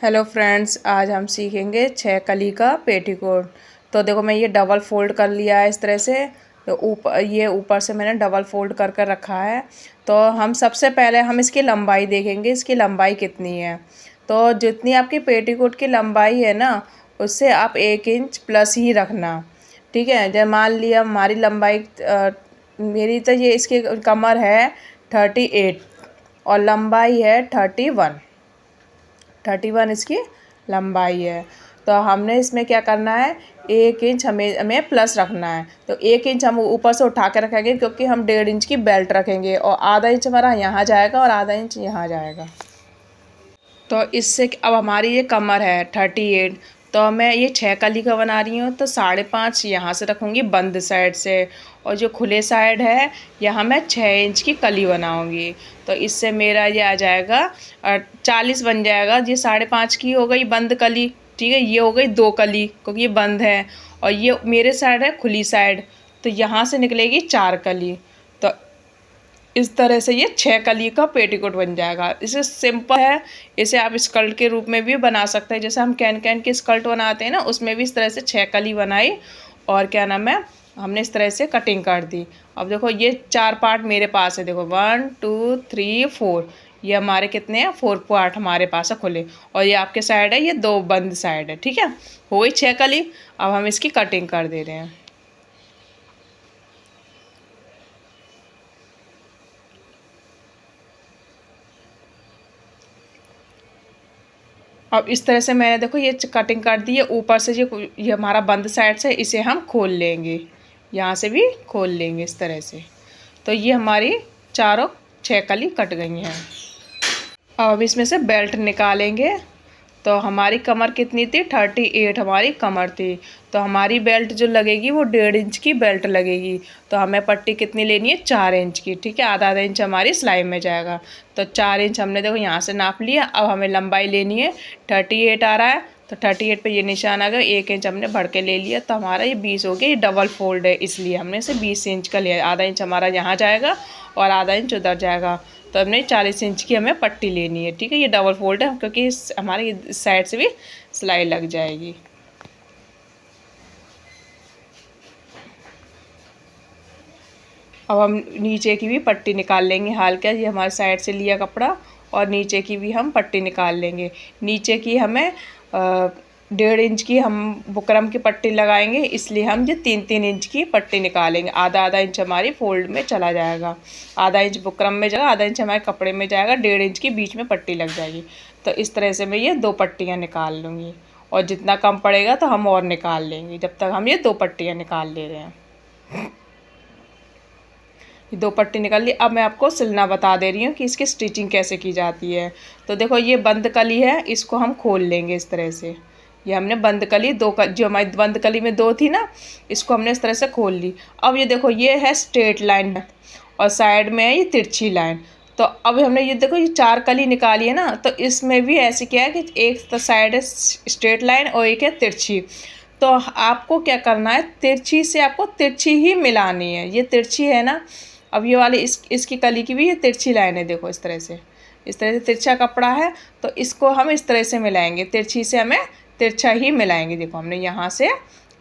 Hello friends, आज हम सीखेंगे 6 कली का पेटीकोट। तो देखो, मैं ये डबल फोल्ड कर लिया है इस तरह से। तो ऊपर से मैंने डबल फोल्ड कर कर रखा है। तो हम सबसे पहले हम इसकी लंबाई देखेंगे, इसकी लंबाई कितनी है। तो जितनी आपकी पेटीकोट की लंबाई है ना, उससे आप 1 इंच प्लस ही रखना। ठीक है। जब मान लिया हमारी लंबाई मेरी तो ये इसकी कमर है 38 और लंबाई है 31 इसकी लंबाई है। तो हमने इसमें क्या करना है, 1 इंच हमें प्लस रखना है। तो 1 इंच हम ऊपर से उठा के रखेंगे, क्योंकि हम 1.5 इंच की बेल्ट रखेंगे और आधा इंच हमारा यहाँ जाएगा और आधा इंच यहाँ जाएगा। तो इससे अब हमारी ये कमर है 38। तो मैं ये 6 कली का बना रही हूँ, तो 5.5 यहाँ से रखूँगी बंद साइड से, और जो खुले साइड है यहाँ मैं 6 इंच की कली बनाऊँगी। तो इससे मेरा ये आ जाएगा 40 बन जाएगा। ये 5.5 की हो गई बंद कली। ठीक है, ये हो गई 2 कली क्योंकि ये बंद है, और ये मेरे साइड है खुली साइड, तो यहाँ से निकलेगी 4 कली। तो इस तरह से ये 6 कली का पेटीकोट बन जाएगा। इसे सिंपल है, इसे आप स्कर्ट के रूप में भी बना सकते हैं। जैसे हम कैन कैन की स्कर्ट बनाते हैं ना, उसमें भी इस तरह से 6 कली बनाई, और क्या नाम है, हमने इस तरह से कटिंग कर दी। अब देखो, ये 4 पार्ट मेरे पास है। देखो 1 2 3 4, ये हमारे कितने हैं, 4 पार्ट हमारे पास है खुले, और ये आपके साइड है, ये 2 बंद साइड है। ठीक है, हो गई 6 कली। अब हम इसकी कटिंग कर दे रहे हैं। अब इस तरह से मैंने देखो ये कटिंग कर दी है। ऊपर से ये हमारा बंद साइड से इसे हम खोल लेंगे, यहाँ से भी खोल लेंगे इस तरह से। तो ये हमारी चारों 6 कली कट गई हैं। अब इसमें से बेल्ट निकालेंगे। तो हमारी कमर कितनी थी, 38 हमारी कमर थी। तो हमारी बेल्ट जो लगेगी वो 1.5 इंच की बेल्ट लगेगी। तो हमें पट्टी कितनी लेनी है, 4 इंच की। ठीक है, आधा आधा इंच हमारी सिलाई में जाएगा। तो 4 इंच हमने देखो यहाँ से नाप लिया। अब हमें लंबाई लेनी है, 38 आ रहा है, तो 38 पे ये निशान आ गया। 1 इंच हमने बढ़ के ले लिया, तो हमारा ये 20 हो गया। ये डबल फोल्ड है, इसलिए हमने इसे 20 इंच का लिया। आधा इंच हमारा यहाँ जाएगा और आधा इंच उधर जाएगा। तो हमने 40 इंच की हमें पट्टी लेनी है। ठीक है, ये डबल फोल्ड है, क्योंकि हमारे इस साइड से भी सिलाई लग जाएगी। अब हम नीचे की भी पट्टी निकाल लेंगे। हाल क्या, ये हमारे साइड से लिया कपड़ा, और नीचे की भी हम पट्टी निकाल लेंगे। नीचे की हमें 1.5 इंच की हम बुकरम की पट्टी लगाएंगे, इसलिए हम ये 3-3 इंच की पट्टी निकालेंगे। आधा आधा इंच हमारी फोल्ड में चला जाएगा, आधा इंच बुकरम में जाएगा, आधा इंच हमारे कपड़े में जाएगा, 1.5 इंच की बीच में पट्टी लग जाएगी। तो इस तरह से मैं ये 2 पट्टियाँ निकाल लूँगी, और जितना कम पड़ेगा तो हम और निकाल लेंगे, जब तक हम ये 2 पट्टियाँ निकाल ले रहे हैं। ये 2 पट्टी निकाल ली। अब मैं आपको सिलना बता दे रही हूँ कि इसकी स्टिचिंग कैसे की जाती है। तो देखो, ये बंद कली है, इसको हम खोल लेंगे इस तरह से। ये हमने बंद कली जो हमारी बंद कली में 2 थी ना, इसको हमने इस तरह से खोल ली। अब ये देखो, ये है स्ट्रेट लाइन और साइड में है ये तिरछी लाइन। तो अब हमने ये देखो, ये 4 कली निकाली है ना, तो इसमें भी ऐसे क्या है कि एक तो साइड है स्ट्रेट लाइन और एक है तिरछी। तो आपको क्या करना है, तिरछी से आपको तिरछी ही मिलानी है। ये तिरछी है ना, अब ये वाली इसकी कली की भी ये तिरछी लाइन है। देखो इस तरह से, इस तरह से तिरछा कपड़ा है, तो इसको हम इस तरह से मिलाएंगे। तिरछी से हमें तिरछा ही मिलाएंगे। देखो, हमने यहाँ से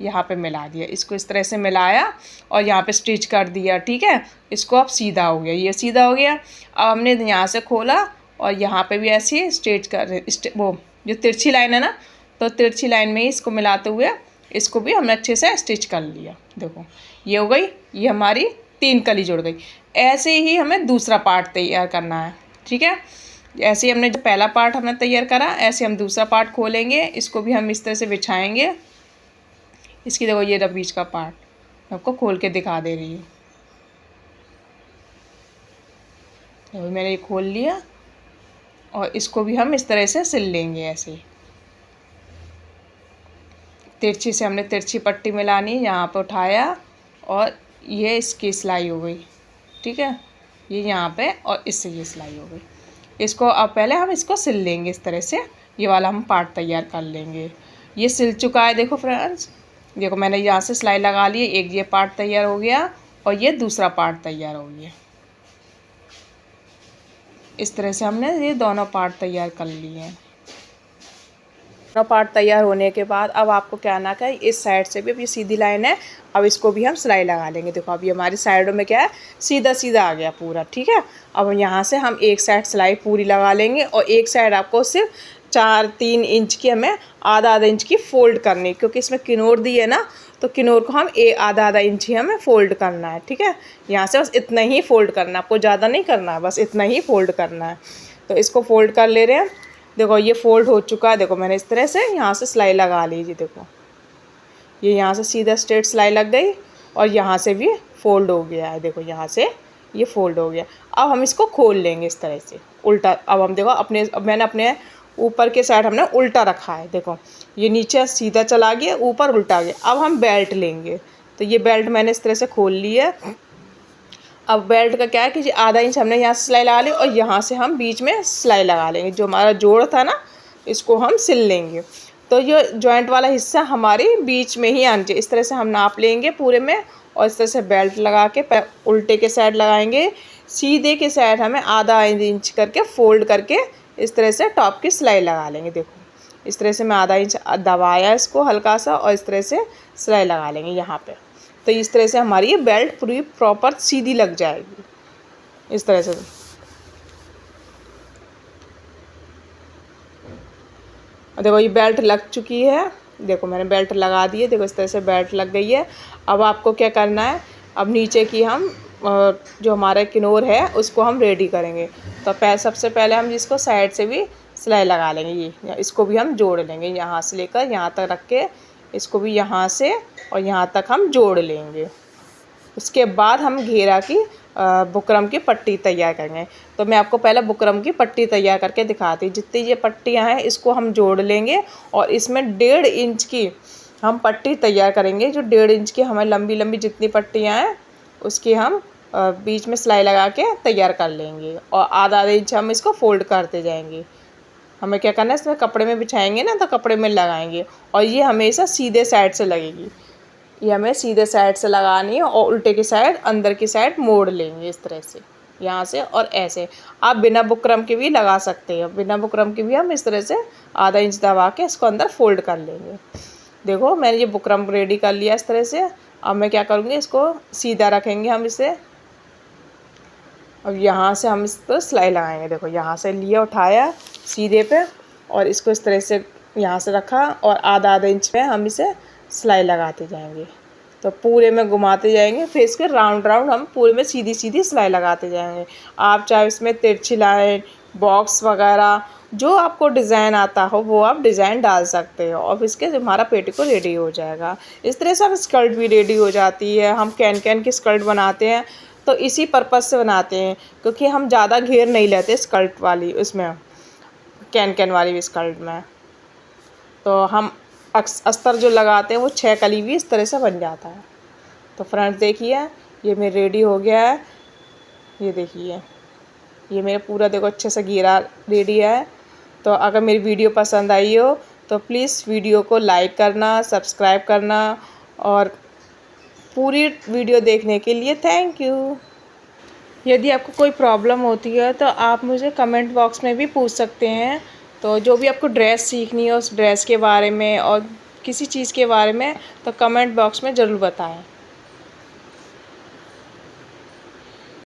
यहाँ पे मिला दिया, इसको इस तरह से मिलाया और यहाँ पे स्टिच कर दिया। ठीक है, इसको अब सीधा हो गया, ये सीधा हो गया। अब हमने यहाँ से खोला और यहाँ पे भी ऐसे ही स्टिच कर वो जो तिरछी लाइन है ना, तो तिरछी लाइन में ही इसको मिलाते हुए इसको भी हमने अच्छे से स्टिच कर लिया। देखो, ये हो गई, ये हमारी 3 कली जुड़ गई। ऐसे ही हमें दूसरा पार्ट तैयार करना है। ठीक है, ऐसे ही हमने जो पहला पार्ट हमने तैयार करा, ऐसे हम दूसरा पार्ट खोलेंगे, इसको भी हम इस तरह से बिछाएंगे। इसकी देखो, ये रहा बीच का पार्ट, मैं आपको खोल के दिखा दे रही हूँ। तो मैंने ये खोल लिया, और इसको भी हम इस तरह से सिल लेंगे। ऐसे तिरछी से हमने तिरछी पट्टी मिलानी, यहाँ पे उठाया और ये इसकी सिलाई हो गई। ठीक है, ये यहाँ पे और इससे ये सिलाई हो गई। इसको अब पहले हम इसको सिल लेंगे इस तरह से। ये वाला हम पार्ट तैयार कर लेंगे। ये सिल चुका है, देखो फ्रेंड्स। देखो, मैंने यहाँ से सिलाई लगा ली, एक ये पार्ट तैयार हो गया और ये दूसरा पार्ट तैयार हो गया। इस तरह से हमने ये दोनों पार्ट तैयार कर लिए हैं। पार्ट तैयार होने के बाद अब आपको क्या करना है, इस साइड से भी अब ये सीधी लाइन है, अब इसको भी हम सिलाई लगा लेंगे। देखो अभी हमारी साइडों में क्या है, सीधा सीधा आ गया पूरा, ठीक है। अब यहाँ से हम एक साइड सिलाई पूरी लगा लेंगे और एक साइड आपको सिर्फ 4-3 इंच की हमें आधा इंच की फ़ोल्ड करनी, क्योंकि इसमें किनोर दी है ना, तो किनोर को हम आधा इंच ही हमें फ़ोल्ड करना है, ठीक है। यहाँ से बस इतना ही फ़ोल्ड करना है, आपको ज़्यादा नहीं करना है, बस इतना ही फ़ोल्ड करना है। तो इसको फ़ोल्ड कर ले रहे हैं। देखो ये फ़ोल्ड हो चुका है। देखो मैंने इस तरह से यहाँ से सिलाई लगा लीजिए। देखो ये यहाँ से सीधा स्ट्रेट सिलाई लग गई और यहाँ से भी फ़ोल्ड हो गया है। देखो यहाँ से ये फ़ोल्ड हो गया। अब हम इसको खोल लेंगे इस तरह से उल्टा। अब हम देखो अब मैंने अपने ऊपर के साइड हमने उल्टा रखा है। देखो ये नीचे सीधा चला गया, ऊपर उल्टा गया। अब हम बेल्ट लेंगे, तो ये बेल्ट मैंने इस तरह से खोल ली है। अब बेल्ट का क्या है कि आधा इंच हमने यहाँ से सिलाई लगा ली और यहाँ से हम बीच में सिलाई लगा लेंगे। जो हमारा जोड़ था ना, इसको हम सिल लेंगे। तो ये जॉइंट वाला हिस्सा हमारी बीच में ही आना चाहिए। इस तरह से हम नाप लेंगे पूरे में और इस तरह से बेल्ट लगा के उल्टे के साइड लगाएंगे, सीधे के साइड हमें आधा इंच करके फ़ोल्ड करके इस तरह से टॉप की सिलाई लगा लेंगे। देखो इस तरह से मैं आधा इंच दबाया इसको हल्का सा और इस तरह से सिलाई लगा लेंगे यहाँ पे। तो इस तरह से हमारी ये बेल्ट पूरी प्रॉपर सीधी लग जाएगी इस तरह से। देखो ये बेल्ट लग चुकी है। देखो मैंने बेल्ट लगा दी है। देखो इस तरह से बेल्ट लग गई है। अब आपको क्या करना है, अब नीचे की हम जो हमारा किनोर है उसको हम रेडी करेंगे। तो सबसे पहले हम इसको साइड से भी सिलाई लगा लेंगे। ये इसको भी हम जोड़ लेंगे, यहाँ से लेकर यहाँ तक रख के इसको भी यहाँ से और यहाँ तक हम जोड़ लेंगे। उसके बाद हम घेरा की बुकरम की पट्टी तैयार करेंगे। तो मैं आपको पहले बुकरम की पट्टी तैयार करके दिखाती हूँ। जितनी ये पट्टियाँ हैं इसको हम जोड़ लेंगे और इसमें 1.5 इंच की हम पट्टी तैयार करेंगे। जो 1.5 इंच की हमें लंबी लंबी जितनी पट्टियाँ हैं उसकी हम बीच में सिलाई लगा के तैयार कर लेंगे और आधा इंच हम इसको फ़ोल्ड करते जाएंगे। हमें क्या करना है, इसमें कपड़े में बिछाएंगे ना, तो कपड़े में लगाएंगे और ये हमेशा सीधे साइड से लगेगी। ये हमें सीधे साइड से लगानी है और उल्टे की साइड अंदर की साइड मोड़ लेंगे इस तरह से, यहाँ से और ऐसे। आप बिना बुकरम के भी लगा सकते हैं। बिना बुकरम के भी हम इस तरह से आधा इंच दबा के इसको अंदर फोल्ड कर लेंगे। देखो मैंने ये बुकरम रेडी कर लिया इस तरह से। अब मैं क्या करूँगी, इसको सीधा रखेंगे हम इसे। अब यहाँ से हम इस पर सिलाई लगाएंगे। देखो यहाँ से लिया, उठाया सीधे पे और इसको इस तरह से यहाँ से रखा और आधा इंच पे हम इसे सिलाई लगाते जाएंगे। तो पूरे में घुमाते जाएंगे, फिर इसके राउंड राउंड हम पूरे में सीधी सीधी सिलाई लगाते जाएंगे। आप चाहे इसमें तिरछी लाइन, बॉक्स वगैरह जो आपको डिज़ाइन आता हो वो आप डिज़ाइन डाल सकते हो और इसके हमारा पेटीकोट रेडी हो जाएगा। इस तरह से हम स्कर्ट भी रेडी हो जाती है। हम कैन की स्कर्ट बनाते हैं तो इसी पर्पज़ से बनाते हैं, क्योंकि हम ज़्यादा घेर नहीं लेते स्कर्ट वाली, उसमें कैन वाली स्कर्ट में। तो हम अस्तर जो लगाते हैं वो 6 कली भी इस तरह से बन जाता है। तो फ्रेंड्स देखिए ये मेरा रेडी हो गया है। ये देखिए ये मेरा पूरा देखो अच्छे से घेरा रेडी है। तो अगर मेरी वीडियो पसंद आई हो तो प्लीज़ वीडियो को लाइक करना, सब्सक्राइब करना और पूरी वीडियो देखने के लिए थैंक यू। यदि आपको कोई प्रॉब्लम होती है तो आप मुझे कमेंट बॉक्स में भी पूछ सकते हैं। तो जो भी आपको ड्रेस सीखनी है उस ड्रेस के बारे में और किसी चीज़ के बारे में, तो कमेंट बॉक्स में ज़रूर बताएं।